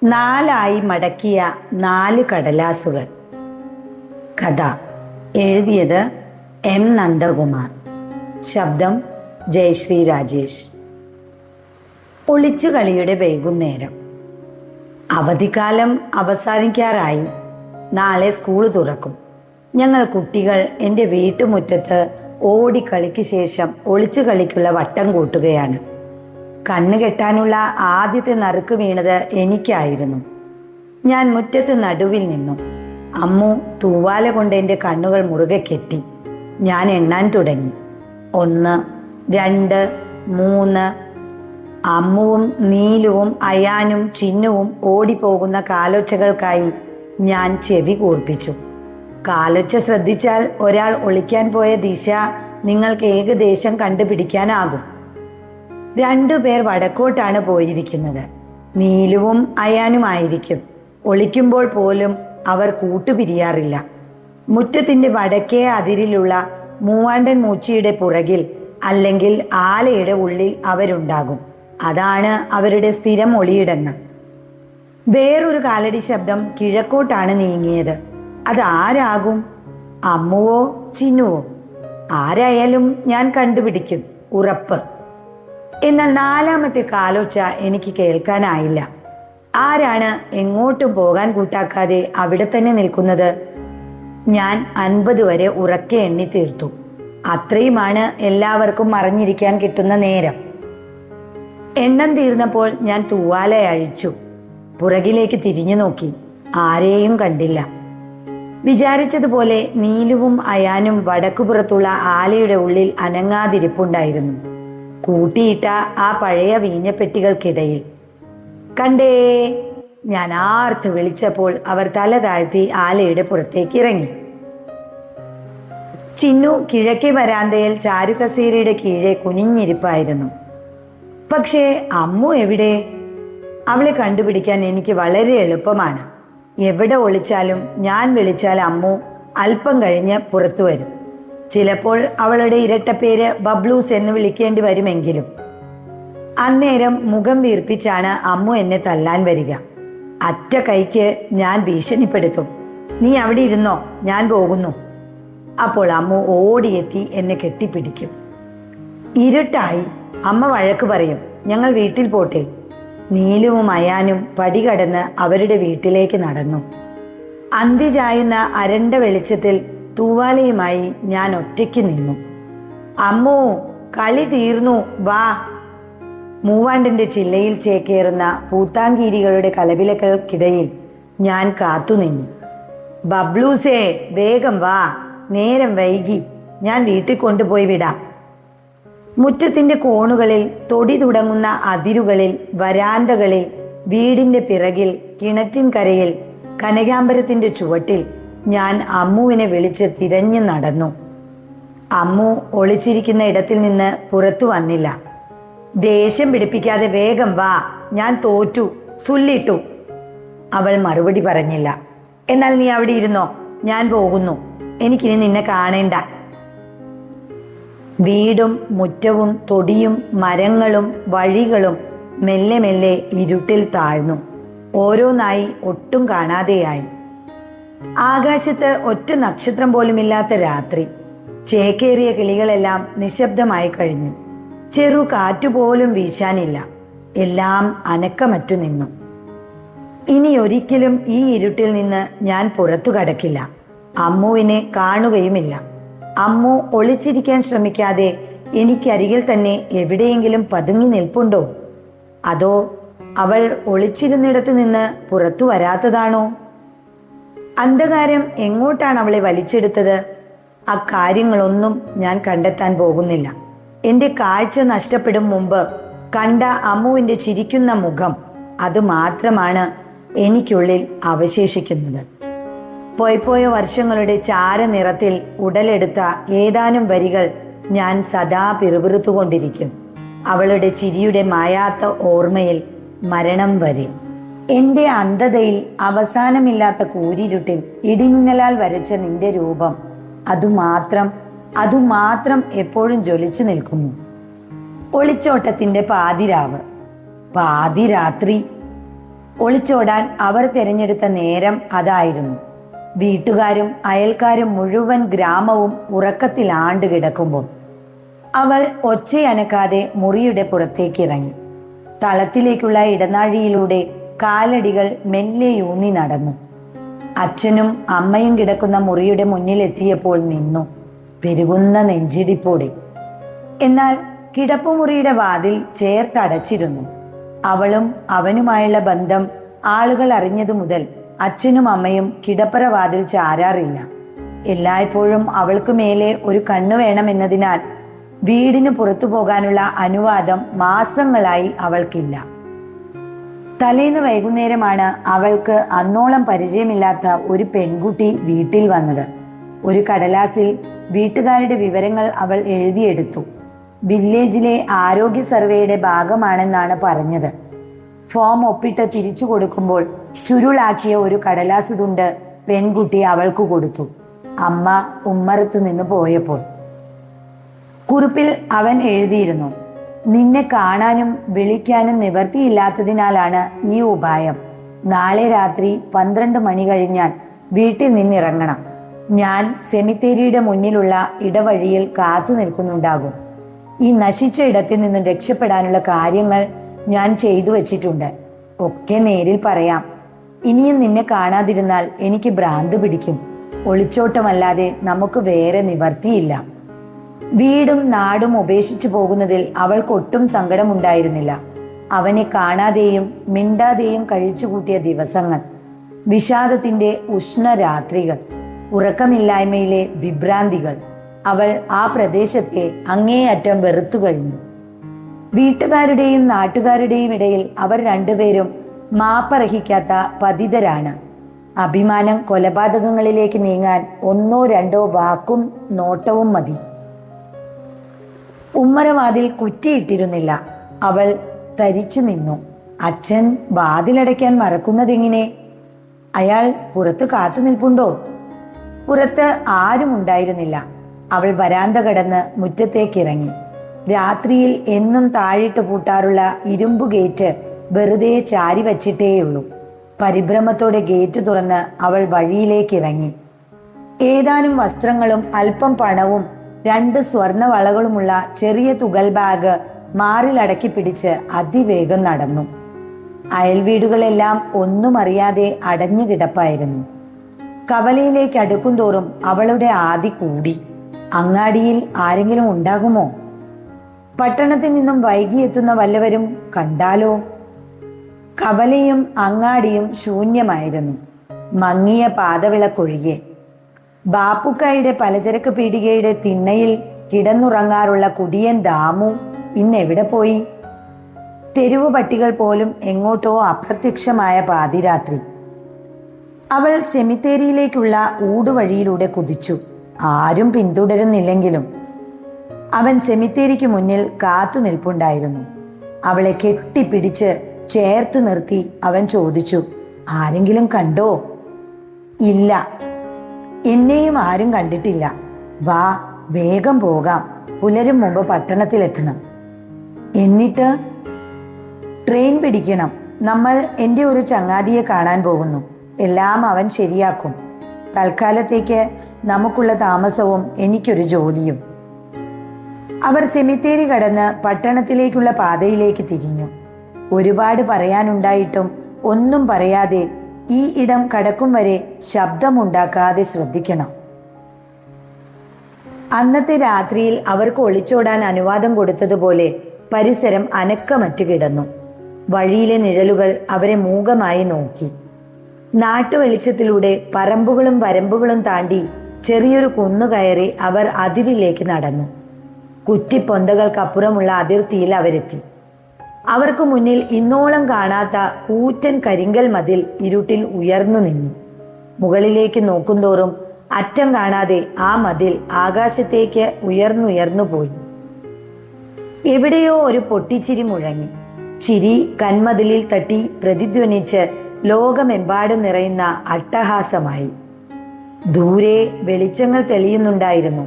നാലായി മടക്കിയ 4 കടലാസുകൾ. കഥ എഴുതിയത് എം നന്ദകുമാർ. ശബ്ദം ജയശ്രീ രാജേഷ്. ഒളിച്ചുകളിയുടെ വൈകുന്നേരം. അവധിക്കാലം അവസാനിക്കാറായി. നാളെ സ്കൂൾ തുറക്കും. ഞങ്ങൾ കുട്ടികൾ എൻ്റെ വീട്ടുമുറ്റത്ത് ഓടിക്കളിക്ക് ശേഷം ഒളിച്ചു കളിക്കുള്ള വട്ടം കൂട്ടുകയാണ്. കണ്ണ് കെട്ടാനുള്ള ആദ്യത്തെ നറുക്ക് വീണത് എനിക്കായിരുന്നു. ഞാൻ മുറ്റത്ത് നടുവിൽ നിന്നു. അമ്മു തൂവാല കൊണ്ട് എൻ്റെ കണ്ണുകൾ മുറുകെ കെട്ടി. ഞാൻ എണ്ണാൻ തുടങ്ങി. 1, 2, 3. അമ്മുവും നീലുവും അയാനും ചിന്നുവും ഓടിപ്പോകുന്ന കാലൊച്ചകൾക്കായി ഞാൻ ചെവി കൂർപ്പിച്ചു. കാലൊച്ച ശ്രദ്ധിച്ചാൽ ഒരാൾ ഒളിക്കാൻ പോയ ദിശ നിങ്ങൾക്ക് ഏകദേശം കണ്ടുപിടിക്കാനാകും. 2 പേർ വടക്കോട്ടാണ് പോയിരിക്കുന്നത്. നീലുവും അയാനുമായിരിക്കും. ഒളിക്കുമ്പോൾ പോലും അവർ കൂട്ടുപിരിയാറില്ല. മുറ്റത്തിൻ്റെ വടക്കേ അതിരിലുള്ള മൂവാണ്ടൻ മൂച്ചിയുടെ പുറകിൽ അല്ലെങ്കിൽ ആലയുടെ ഉള്ളിൽ അവരുണ്ടാകും. അതാണ് അവരുടെ സ്ഥിരം ഒളിയിടങ്ങൾ. വേറൊരു കാലടി ശബ്ദം കിഴക്കോട്ടാണ് നീങ്ങിയത്. അതാരാകും? അമ്മുവോ ചിന്നുവോ? ആരായാലും ഞാൻ കണ്ടുപിടിക്കും, ഉറപ്പ്. എന്നാൽ 4ാമത്തെ കാലൊച്ച എനിക്ക് കേൾക്കാനായില്ല. ആരാണ് എങ്ങോട്ടും പോകാൻ കൂട്ടാക്കാതെ അവിടെ തന്നെ നിൽക്കുന്നത്? ഞാൻ 50 വരെ ഉറക്കെ എണ്ണി തീർത്തു. അത്രയുമാണ് എല്ലാവർക്കും മറിഞ്ഞിരിക്കാൻ കിട്ടുന്ന നേരം. എണ്ണം തീർന്നപ്പോൾ ഞാൻ തൂവാല അഴിച്ചു. പുറകിലേക്ക് തിരിഞ്ഞു നോക്കി. ആരെയും കണ്ടില്ല. വിചാരിച്ചതുപോലെ നീലുവും അയാനും വടക്കുപുറത്തുള്ള ആലയുടെ ഉള്ളിൽ അനങ്ങാതിരിപ്പുണ്ടായിരുന്നു, കൂട്ടിയിട്ട ആ പഴയ വീഞ്ഞപ്പെട്ടികൾക്കിടയിൽ. കണ്ടേ! ഞാൻ ആർത്ത് വിളിച്ചപ്പോൾ അവർ തല താഴ്ത്തി ആലയുടെ പുറത്തേക്ക് ഇറങ്ങി. ചിന്നു കിഴക്കേ വരാന്തയിൽ ചാരുകസേരയുടെ കീഴെ കുനിഞ്ഞിരിപ്പായിരുന്നു. പക്ഷേ അമ്മു എവിടെ? അവളെ കണ്ടുപിടിക്കാൻ എനിക്ക് വളരെ എളുപ്പമാണ്. എവിടെ ഒളിച്ചാലും ഞാൻ വിളിച്ചാൽ അമ്മു അല്പം കഴിഞ്ഞ് പുറത്തു വരും. ചിലപ്പോൾ അവളുടെ ഇരട്ടപ്പേര് ബബ്ലൂസ് എന്ന് വിളിക്കേണ്ടി വരുമെങ്കിലും. അന്നേരം മുഖം വീർപ്പിച്ചാണ് അമ്മു എന്നെ തല്ലാൻ വരിക. അറ്റ കൈക്ക് ഞാൻ ഭീഷണിപ്പെടുത്തും. നീ അവിടെ ഇരുന്നോ, ഞാൻ പോകുന്നു. അപ്പോൾ അമ്മു ഓടിയെത്തി എന്നെ കെട്ടിപ്പിടിക്കും. ഇരുട്ടായി. അമ്മ വഴക്ക് പറയും. ഞങ്ങൾ വീട്ടിൽ പോട്ടെ. നീലുവും അയാനും പടി കടന്ന് അവരുടെ വീട്ടിലേക്ക് നടന്നു. അന്തി ചായുന്ന അരണ്ട വെളിച്ചത്തിൽ തൂവാലയുമായി ഞാൻ ഒറ്റയ്ക്ക് നിന്നു. അമ്മു, കളി തീർന്നു, വാ. മൂവാണ്ടിൻ്റെ ചില്ലയിൽ ചേക്കേറുന്ന പൂത്താങ്കീരികളുടെ കലപിലകൾക്കിടയിൽ ഞാൻ കാത്തുനിന്നു. ബബ്ലൂസേ, വേഗം വാ, നേരം വൈകി, ഞാൻ വീട്ടിൽ കൊണ്ടുപോയി വിടാം. മുറ്റത്തിൻ്റെ കോണുകളിൽ, തൊടി തുടങ്ങുന്ന അതിരുകളിൽ, വരാന്തകളിൽ, വീടിൻ്റെ പിറകിൽ, കിണറ്റിൻകരയിൽ, കനകാംബരത്തിൻ്റെ ചുവട്ടിൽ ഞാൻ അമ്മുവിനെ വിളിച്ച് തിരഞ്ഞു നടന്നു. അമ്മു ഒളിച്ചിരിക്കുന്ന ഇടത്തിൽ നിന്ന് പുറത്തു വന്നില്ല. ദേഷ്യം പിടിപ്പിക്കാതെ വേഗം വാ, ഞാൻ തോറ്റു, സുല്ലിട്ടു. അവൾ മറുപടി പറഞ്ഞില്ല. എന്നാൽ നീ അവിടെ ഇരുന്നോ, ഞാൻ പോകുന്നു. എനിക്കിനി നിന്നെ കാണേണ്ട. വീടും മുറ്റവും തൊടിയും മരങ്ങളും വഴികളും മെല്ലെ മെല്ലെ ഇരുട്ടിൽ താഴ്ന്നു. ഓരോന്നായി ഒട്ടും കാണാതെയായി. ആകാശത്ത് ഒറ്റ നക്ഷത്രം പോലുമില്ലാത്ത രാത്രി. ചേക്കേറിയ കിളികളെല്ലാം നിശബ്ദമായി കഴിഞ്ഞു. ചെറു കാറ്റുപോലും വീശാനില്ല. എല്ലാം അനക്കമറ്റു നിന്നു. ഇനി ഒരിക്കലും ഈ ഇരുട്ടിൽ നിന്ന് ഞാൻ പുറത്തു കടക്കില്ല. അമ്മുവിനെ കാണുകയുമില്ല. അമ്മു ഒളിച്ചിരിക്കാൻ ശ്രമിക്കാതെ എനിക്കരികിൽ തന്നെ എവിടെയെങ്കിലും പതുങ്ങി നിൽപ്പുണ്ടോ? അതോ അവൾ ഒളിച്ചിരുന്നിടത്ത് നിന്ന് പുറത്തു വരാത്തതാണോ? അന്ധകാരം എങ്ങോട്ടാണ് അവളെ വലിച്ചെടുത്തത്? അക്കാര്യങ്ങളൊന്നും ഞാൻ കണ്ടെത്താൻ പോകുന്നില്ല. എൻ്റെ കാഴ്ച നഷ്ടപ്പെടും മുമ്പ് കണ്ട അമ്മുവിൻ്റെ ചിരിക്കുന്ന മുഖം, അത് മാത്രമാണ് എനിക്കുള്ളിൽ അവശേഷിക്കുന്നത്. പോയ വർഷങ്ങളുടെ ചാരനിറത്തിൽ ഉടലെടുത്ത ഏതാനും വരികൾ ഞാൻ സദാ പിറുപിറുത്തുകൊണ്ടിരിക്കും. അവളുടെ ചിരിയുടെ മായാത്ത ഓർമ്മയിൽ മരണം വരെ. എൻ്റെ അന്ധതയിൽ അവസാനമില്ലാത്ത കൂരിരുട്ടിൽ ഇടിമിന്നലാൽ വരച്ച നിന്റെ രൂപം, അതുമാത്രം എപ്പോഴും ജ്വലിച്ചു നിൽക്കുന്നു. ഒളിച്ചോട്ടത്തിൻ്റെ പാതിരാവ്, പാതിരാത്രി. ഒളിച്ചോടാൻ അവർ തിരഞ്ഞെടുത്ത നേരം അതായിരുന്നു. വീട്ടുകാരും അയൽക്കാരും മുഴുവൻ ഗ്രാമവും ഉറക്കത്തിൽ ആണ്ടു കിടക്കുമ്പോൾ അവൾ ഒച്ചയനക്കാതെ മുറിയുടെ പുറത്തേക്ക് ഇറങ്ങി. തളത്തിലേക്കുള്ള ഇടനാഴിയിലൂടെ കാലടികൾ മെല്ലെയൂന്നി നടന്നു. അച്ഛനും അമ്മയും കിടക്കുന്ന മുറിയുടെ മുന്നിലെത്തിയപ്പോൾ നിന്നു, പെരുകുന്ന നെഞ്ചിടിപ്പോടെ. എന്നാൽ കിടപ്പുമുറിയുടെ വാതിൽ ചേർത്തടച്ചിരുന്നു. അവളും അവനുമായുള്ള ബന്ധം ആളുകൾ അറിഞ്ഞതു മുതൽ അച്ഛനും അമ്മയും കിടപ്പറ വാതിൽ ചാരാറില്ല. എല്ലായ്പ്പോഴും അവൾക്ക് മേലെ ഒരു കണ്ണു വേണമെന്നതിനാൽ വീടിന് പുറത്തു പോകാനുള്ള അനുവാദം മാസങ്ങളായി അവൾക്കില്ല. തലേന്ന് വൈകുന്നേരമാണ് അവൾക്ക് അന്നോളം പരിചയമില്ലാത്ത ഒരു പെൺകുട്ടി വീട്ടിൽ വന്നത്. ഒരു കടലാസിൽ വീട്ടുകാരുടെ വിവരങ്ങൾ അവൾ എഴുതിയെടുത്തു. വില്ലേജിലെ ആരോഗ്യ സർവേയുടെ ഭാഗമാണെന്നാണ് പറഞ്ഞത്. ഫോം ഒപ്പിട്ട് തിരിച്ചു കൊടുക്കുമ്പോൾ ചുരുളാക്കിയ ഒരു കടലാസ് തുണ്ട് പെൺകുട്ടി അവൾക്ക് കൊടുത്തു. അമ്മ ഉമ്മറത്തു നിന്ന് പോയപ്പോൾ കുറിപ്പിൽ അവൻ എഴുതിയിരുന്നു, നിന്നെ കാണാനും വിളിക്കാനും നിവർത്തിയില്ലാത്തതിനാലാണ് ഈ ഉപായം. നാളെ രാത്രി 12 മണി കഴിഞ്ഞാൽ വീട്ടിൽ നിന്നിറങ്ങണം. ഞാൻ സെമിത്തേരിയുടെ മുന്നിലുള്ള ഇടവഴിയിൽ കാത്തു നിൽക്കുന്നുണ്ടാകും. ഈ നശിച്ച ഇടത്തിൽ നിന്ന് രക്ഷപ്പെടാനുള്ള കാര്യങ്ങൾ ഞാൻ ചെയ്തു വച്ചിട്ടുണ്ട്. ഒക്കെ നേരിൽ പറയാം. ഇനിയും നിന്നെ കാണാതിരുന്നാൽ എനിക്ക് ഭ്രാന്ത് പിടിക്കും. ഒളിച്ചോട്ടമല്ലാതെ നമുക്ക് വേറെ നിവർത്തിയില്ല. വീടും നാടും ഉപേക്ഷിച്ചു പോകുന്നതിൽ അവൾക്കൊട്ടും സങ്കടമുണ്ടായിരുന്നില്ല. അവനെ കാണാതെയും മിണ്ടാതെയും കഴിച്ചുകൂട്ടിയ ദിവസങ്ങൾ, വിഷാദത്തിന്റെ ഉഷ്ണരാത്രികൾ, ഉറക്കമില്ലായ്മയിലെ വിഭ്രാന്തികൾ. അവൾ ആ പ്രദേശത്തെ അങ്ങേയറ്റം വെറുത്തു കഴിഞ്ഞു. വീട്ടുകാരുടെയും നാട്ടുകാരുടെയും ഇടയിൽ അവർ രണ്ടുപേരും മാപ്പർഹിക്കാത്ത പതിതരാണ്. അഭിമാനം കൊലപാതകങ്ങളിലേക്ക് നീങ്ങാൻ 1 2 വാക്കും നോട്ടവും മതി. ഉമ്മറവാതിൽ കുറ്റിയിട്ടിരുന്നില്ല. അവൾ തരിച്ചു നിന്നു. അച്ഛൻ വാതിലടയ്ക്കാൻ മറക്കുന്നതെങ്ങനെ? അയാൾ പുറത്ത് കാത്തു നിൽപ്പുണ്ടോ? പുറത്ത് ആരും ഉണ്ടായിരുന്നില്ല. അവൾ വരാന്ത കടന്ന് മുറ്റത്തേക്കിറങ്ങി. രാത്രിയിൽ എന്നും താഴിട്ട് പൂട്ടാറുള്ള ഇരുമ്പു ഗേറ്റ് വെറുതെ ചാരി വച്ചിട്ടേയുള്ളൂ. പരിഭ്രമത്തോടെ ഗേറ്റ് തുറന്ന് അവൾ വഴിയിലേക്കിറങ്ങി. ഏതാനും വസ്ത്രങ്ങളും അല്പം പണവും 2 സ്വർണ വളകളുമുള്ള ചെറിയ തുകൽ ബാഗ് മാറിലടക്കി പിടിച്ച് അതിവേഗം നടന്നു. അയൽവീടുകളെല്ലാം ഒന്നും അറിയാതെ അടഞ്ഞു കിടപ്പായിരുന്നു. കവലയിലേക്ക് അടുക്കും തോറും അവളുടെ ആദി കൂടി. അങ്ങാടിയിൽ ആരെങ്കിലും ഉണ്ടാകുമോ? പട്ടണത്തിൽ നിന്നും വൈകിയെത്തുന്ന വല്ലവരും കണ്ടാലോ? കവലയും അങ്ങാടിയും ശൂന്യമായിരുന്നു. മങ്ങിയ പാതവിളക്കൊഴികെ. ബാപ്പുക്കായുടെ പലചരക്ക് പീടികയുടെ തിണ്ണയിൽ കിടന്നുറങ്ങാറുള്ള കുടിയൻ ദാമു ഇന്നെവിടെ പോയി? തെരുവു പട്ടികൾ പോലും എങ്ങോട്ടോ അപ്രത്യക്ഷമായ പാതിരാത്രി. അവൾ സെമിത്തേരിയിലേക്കുള്ള ഊടുവഴിയിലൂടെ കുതിച്ചു. ആരും പിന്തുടരുന്നില്ലെങ്കിലും അവൻ സെമിത്തേരിക്ക് മുന്നിൽ കാത്തു നിൽപ്പുണ്ടായിരുന്നു. അവളെ കെട്ടിപ്പിടിച്ച് ചേർത്തു നിർത്തി അവൻ ചോദിച്ചു, ആരെങ്കിലും കണ്ടോ? ഇല്ല, എന്നെയും ആരും കണ്ടിട്ടില്ല. വാ, വേഗം പോകാം. പുലരും മുമ്പ് പട്ടണത്തിലെത്തണം. എന്നിട്ട് ട്രെയിൻ പിടിക്കണം. നമ്മൾ എൻ്റെ ഒരു ചങ്ങാതിയെ കാണാൻ പോകുന്നു. എല്ലാം അവൻ ശരിയാക്കും. തൽക്കാലത്തേക്ക് നമുക്കുള്ള താമസവും എനിക്കൊരു ജോലിയും. അവർ സെമിത്തേരി കടന്ന് പട്ടണത്തിലേക്കുള്ള പാതയിലേക്ക് തിരിഞ്ഞു. ഒരുപാട് പറയാനുണ്ടായിട്ടും ഒന്നും പറയാതെ ഈ ഇടം കടക്കും വരെ ശബ്ദമുണ്ടാക്കാതെ ശ്രദ്ധിക്കണം. അന്നത്തെ രാത്രിയിൽ അവർക്ക് ഒളിച്ചോടാൻ അനുവാദം കൊടുത്തതുപോലെ പരിസരം അനക്കമറ്റു കിടന്നു. വഴിയിലെ നിഴലുകൾ അവരെ മൂകമായി നോക്കി. നാട്ടുവെളിച്ചത്തിലൂടെ പറമ്പുകളും വരമ്പുകളും താണ്ടി ചെറിയൊരു കുന്നു കയറി അവർ അതിരിലേക്ക് നടന്നു. കുറ്റിപ്പൊന്തകൾക്കപ്പുറമുള്ള അതിർത്തിയിൽ അവരെത്തി. അവർക്ക് മുന്നിൽ ഇന്നോളം കാണാത്ത കൂറ്റൻ കരിങ്കൽ മതിൽ ഇരുട്ടിൽ ഉയർന്നു നിന്നു. മുകളിലേക്ക് നോക്കുന്തോറും അറ്റം കാണാതെ ആ മതിൽ ആകാശത്തേക്ക് ഉയർന്നുയർന്നു പോയി. എവിടെയോ ഒരു പൊട്ടിച്ചിരി മുഴങ്ങി. ചിരി കന്മതിലിൽ തട്ടി പ്രതിധ്വനിച്ച് ലോകമെമ്പാടും നിറയുന്ന അട്ടഹാസമായി. ദൂരെ വെളിച്ചങ്ങൾ തെളിയുന്നുണ്ടായിരുന്നു.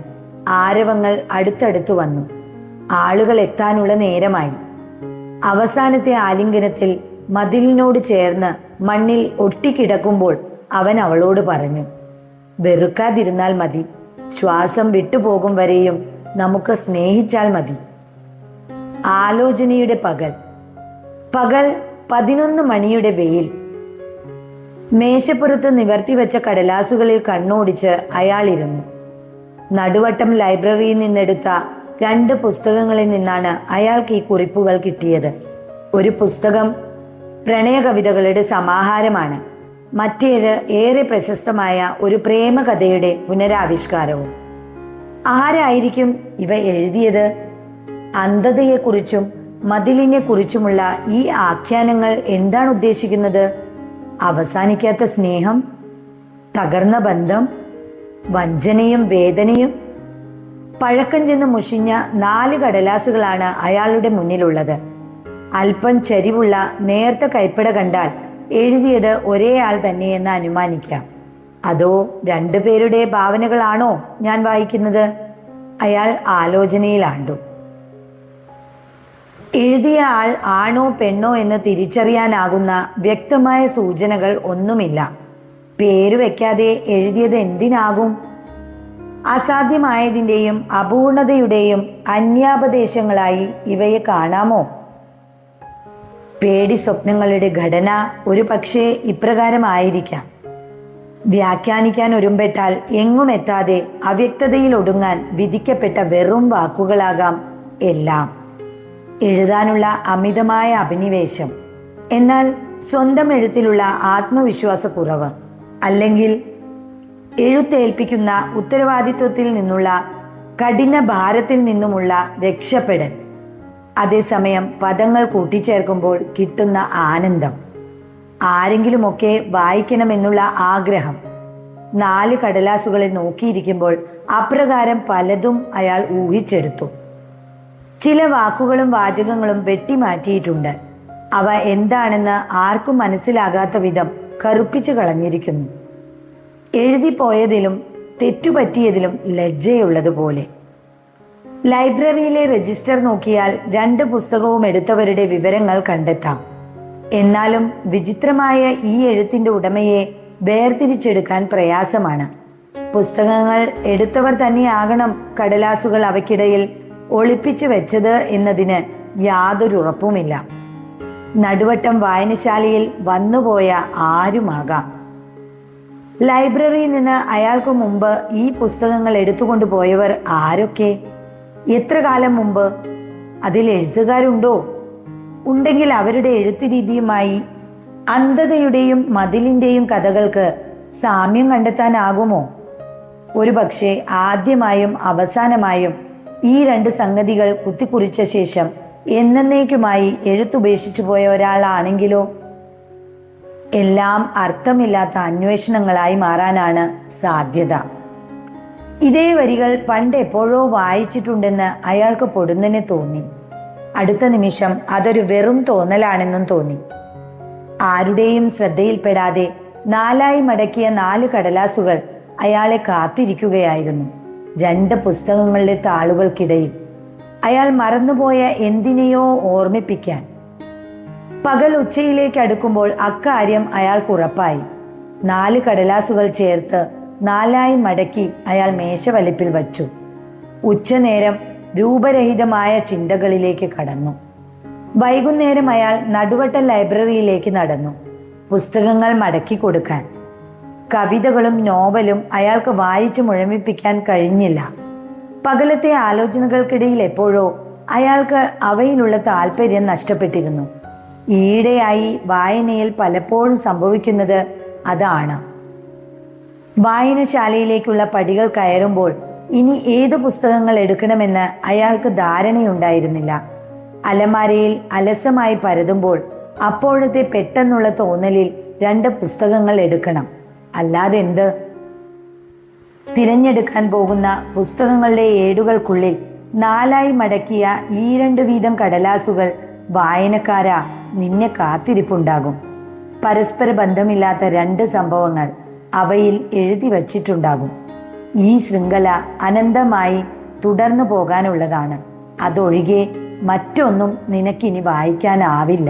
ആരവങ്ങൾ അടുത്തടുത്തു വന്നു. ആളുകൾ എത്താനുള്ള നേരമായി. അവസാനത്തെ ആലിംഗനത്തിൽ മതിലിനോട് ചേർന്ന് മണ്ണിൽ ഒട്ടിക്കിടക്കുമ്പോൾ അവൻ അവളോട് പറഞ്ഞു, വെറുക്കാതിരുന്നാൽ മതി, ശ്വാസം വിട്ടുപോകും വരെയും നമുക്ക് സ്നേഹിച്ചാൽ മതി. ആലോചനയുടെ പകൽ 11 മണിയുടെ വെയിൽ. മേശപ്പുറത്ത് നിവർത്തിവെച്ച കടലാസുകളിൽ കണ്ണോടിച്ച് അയാളിരുന്നു. നടുവട്ടം ലൈബ്രറിയിൽ നിന്നെടുത്ത 2 പുസ്തകങ്ങളിൽ നിന്നാണ് അയാൾക്ക് ഈ കുറിപ്പുകൾ കിട്ടിയത്. ഒരു പുസ്തകം പ്രണയ കവിതകളുടെ സമാഹാരമാണ്. മറ്റേത് ഏറെ പ്രശസ്തമായ ഒരു പ്രേമകഥയുടെ പുനരാവിഷ്കാരവും. ആരായിരിക്കും ഇവ എഴുതിയത്? അന്ധതയെക്കുറിച്ചും മതിലിനെ കുറിച്ചുമുള്ള ഈ ആഖ്യാനങ്ങൾ എന്താണ് ഉദ്ദേശിക്കുന്നത്? അവസാനിക്കാത്ത സ്നേഹം, തകർന്ന ബന്ധം, വഞ്ചനയും വേദനയും. പഴക്കം ചെന്ന് മുഷിഞ്ഞ 4 കടലാസുകളാണ് അയാളുടെ മുന്നിലുള്ളത്. അല്പം ചരിവുള്ള നേർത്ത കൈപ്പട കണ്ടാൽ എഴുതിയത് ഒരേ ആൾ തന്നെയെന്ന് അനുമാനിക്കാം. അതോ 2 പേരുടെ ഭാവനകളാണോ ഞാൻ വായിക്കുന്നത്? അയാൾ ആലോചനയിലാണ്ടു. എഴുതിയ ആൾ ആണോ പെണ്ണോ എന്ന് തിരിച്ചറിയാനാകുന്ന വ്യക്തമായ സൂചനകൾ ഒന്നുമില്ല. പേര് വെക്കാതെ എഴുതിയത് എന്തിനാകും? അസാധ്യമായതിൻ്റെയും അപൂർണതയുടെയും അന്യാപദേശങ്ങളായി ഇവയെ കാണാമോ? പേടി സ്വപ്നങ്ങളുടെ ഘടന ഒരു പക്ഷേ ഇപ്രകാരമായിരിക്കാം. വ്യാഖ്യാനിക്കാൻ ഒരുമ്പെട്ടാൽ എങ്ങും എത്താതെ അവ്യക്തതയിൽ ഒടുങ്ങാൻ വിധിക്കപ്പെട്ട വെറും വാക്കുകളാകാം എല്ലാം. എഴുതാനുള്ള അമിതമായ അഭിനിവേശം, എന്നാൽ സ്വന്തം എഴുത്തിലുള്ള ആത്മവിശ്വാസക്കുറവ്, അല്ലെങ്കിൽ എഴുത്തേൽപ്പിക്കുന്ന ഉത്തരവാദിത്വത്തിൽ നിന്നുള്ള കഠിന ഭാരത്തിൽ നിന്നുമുള്ള രക്ഷപ്പെടൽ. അതേസമയം പദങ്ങൾ കൂട്ടിച്ചേർക്കുമ്പോൾ കിട്ടുന്ന ആനന്ദം, ആരെങ്കിലുമൊക്കെ വായിക്കണമെന്നുള്ള ആഗ്രഹം. 4 കടലാസുകളെ നോക്കിയിരിക്കുമ്പോൾ അപ്രകാരം പലതും അയാൾ ഊഹിച്ചെടുത്തു. ചില വാക്കുകളും വാചകങ്ങളും വെട്ടിമാറ്റിയിട്ടുണ്ട്. അവ എന്താണെന്ന് ആർക്കും മനസ്സിലാകാത്ത വിധം കറുപ്പിച്ചു കളഞ്ഞിരിക്കുന്നു. എഴുതിപ്പോയതിലും തെറ്റുപറ്റിയതിലും ലജ്ജയുള്ളതുപോലെ. ലൈബ്രറിയിലെ രജിസ്റ്റർ നോക്കിയാൽ 2 പുസ്തകവും എടുത്തവരുടെ വിവരങ്ങൾ കണ്ടെത്താം. എന്നാലും വിചിത്രമായ ഈ എഴുത്തിൻ്റെ ഉടമയെ വേർതിരിച്ചെടുക്കാൻ പ്രയാസമാണ്. പുസ്തകങ്ങൾ എടുത്തവർ തന്നെയാകണം കടലാസുകൾ അവയ്ക്കിടയിൽ ഒളിപ്പിച്ചു വെച്ചത് എന്നതിന് യാതൊരു ഉറപ്പുമില്ല. നടുവട്ടം വായനശാലയിൽ വന്നുപോയ ആരുമാകാം. ലൈബ്രറിയിൽ നിന്ന് അയാൾക്ക് മുമ്പ് ഈ പുസ്തകങ്ങൾ എടുത്തുകൊണ്ടു പോയവർ ആരൊക്കെ? എത്ര കാലം മുമ്പ്? അതിൽ എഴുത്തുകാരുണ്ടോ? ഉണ്ടെങ്കിൽ അവരുടെ എഴുത്തു രീതിയുമായി അന്ധതയുടെയും മതിലിൻ്റെയും കഥകൾക്ക് സാമ്യം കണ്ടെത്താനാകുമോ? ഒരുപക്ഷെ ആദ്യമായും അവസാനമായും ഈ 2 സംഗതികൾ കുത്തിക്കുറിച്ച ശേഷം എന്നേക്കുമായി എഴുത്തുപേക്ഷിച്ചു പോയ ഒരാളാണെങ്കിലോ? എല്ലാം അർത്ഥമില്ലാത്ത അന്വേഷണങ്ങളായി മാറാനാണ് സാധ്യത. ഇതേ വരികൾ പണ്ട് എപ്പോഴോ വായിച്ചിട്ടുണ്ടെന്ന് അയാൾക്ക് പൊടുന്നനെ തോന്നി. അടുത്ത നിമിഷം അതൊരു വെറും തോന്നലാണെന്നും തോന്നി. ആരുടെയും ശ്രദ്ധയിൽപ്പെടാതെ 4 മടക്കിയ 4 കടലാസുകൾ അയാളെ കാത്തിരിക്കുകയായിരുന്നു. 2 പുസ്തകങ്ങളുടെ താളുകൾക്കിടയിൽ അയാൾ മറന്നുപോയ എന്തിനെയോ ഓർമ്മിപ്പിക്കാൻ. പകൽ ഉച്ചയിലേക്ക് അടുക്കുമ്പോൾ അക്കാര്യം അയാൾക്കുറപ്പായി. 4 കടലാസുകൾ ചേർത്ത് 4 മടക്കി അയാൾ മേശവലിപ്പിൽ വച്ചു. ഉച്ചനേരം രൂപരഹിതമായ ചിന്തകളിലേക്ക് കടന്നു. വൈകുന്നേരം അയാൾ നടുവട്ട ലൈബ്രറിയിലേക്ക് നടന്നു, പുസ്തകങ്ങൾ മടക്കി കൊടുക്കാൻ. കവിതകളും നോവലും അയാൾക്ക് വായിച്ചു മുഴമിപ്പിക്കാൻ കഴിഞ്ഞില്ല. പകലത്തെ ആലോചനകൾക്കിടയിൽ എപ്പോഴോ അയാൾക്ക് അവയിലുള്ള താല്പര്യം നഷ്ടപ്പെട്ടിരുന്നു. ഈയിടെയായി വായനയിൽ പലപ്പോഴും സംഭവിക്കുന്നത് അതാണ്. വായനശാലയിലേക്കുള്ള പടികൾ കയറുമ്പോൾ ഇനി ഏത് പുസ്തകങ്ങൾ എടുക്കണമെന്ന് അയാൾക്ക് ധാരണയുണ്ടായിരുന്നില്ല. അലമാരയിൽ അലസമായി പരതുമ്പോൾ അപ്പോഴത്തെ പെട്ടെന്നുള്ള തോന്നലിൽ 2 പുസ്തകങ്ങൾ എടുക്കണം, അല്ലാതെ എന്ത്? തിരഞ്ഞെടുക്കാൻ പോകുന്ന പുസ്തകങ്ങളുടെ ഏടുകൾക്കുള്ളിൽ 4 മടക്കിയ ഈ 2 വീതം കടലാസുകൾ വായനക്കാരാ നിന്നെ കാത്തിരിപ്പുണ്ടാകും. പരസ്പര ബന്ധമില്ലാത്ത 2 സംഭവങ്ങൾ അവയിൽ എഴുതി വച്ചിട്ടുണ്ടാകും. ഈ ശൃംഖല അനന്തമായി തുടർന്നു പോകാനുള്ളതാണ്. അതൊഴികെ മറ്റൊന്നും നിനക്കിനി വായിക്കാനാവില്ല.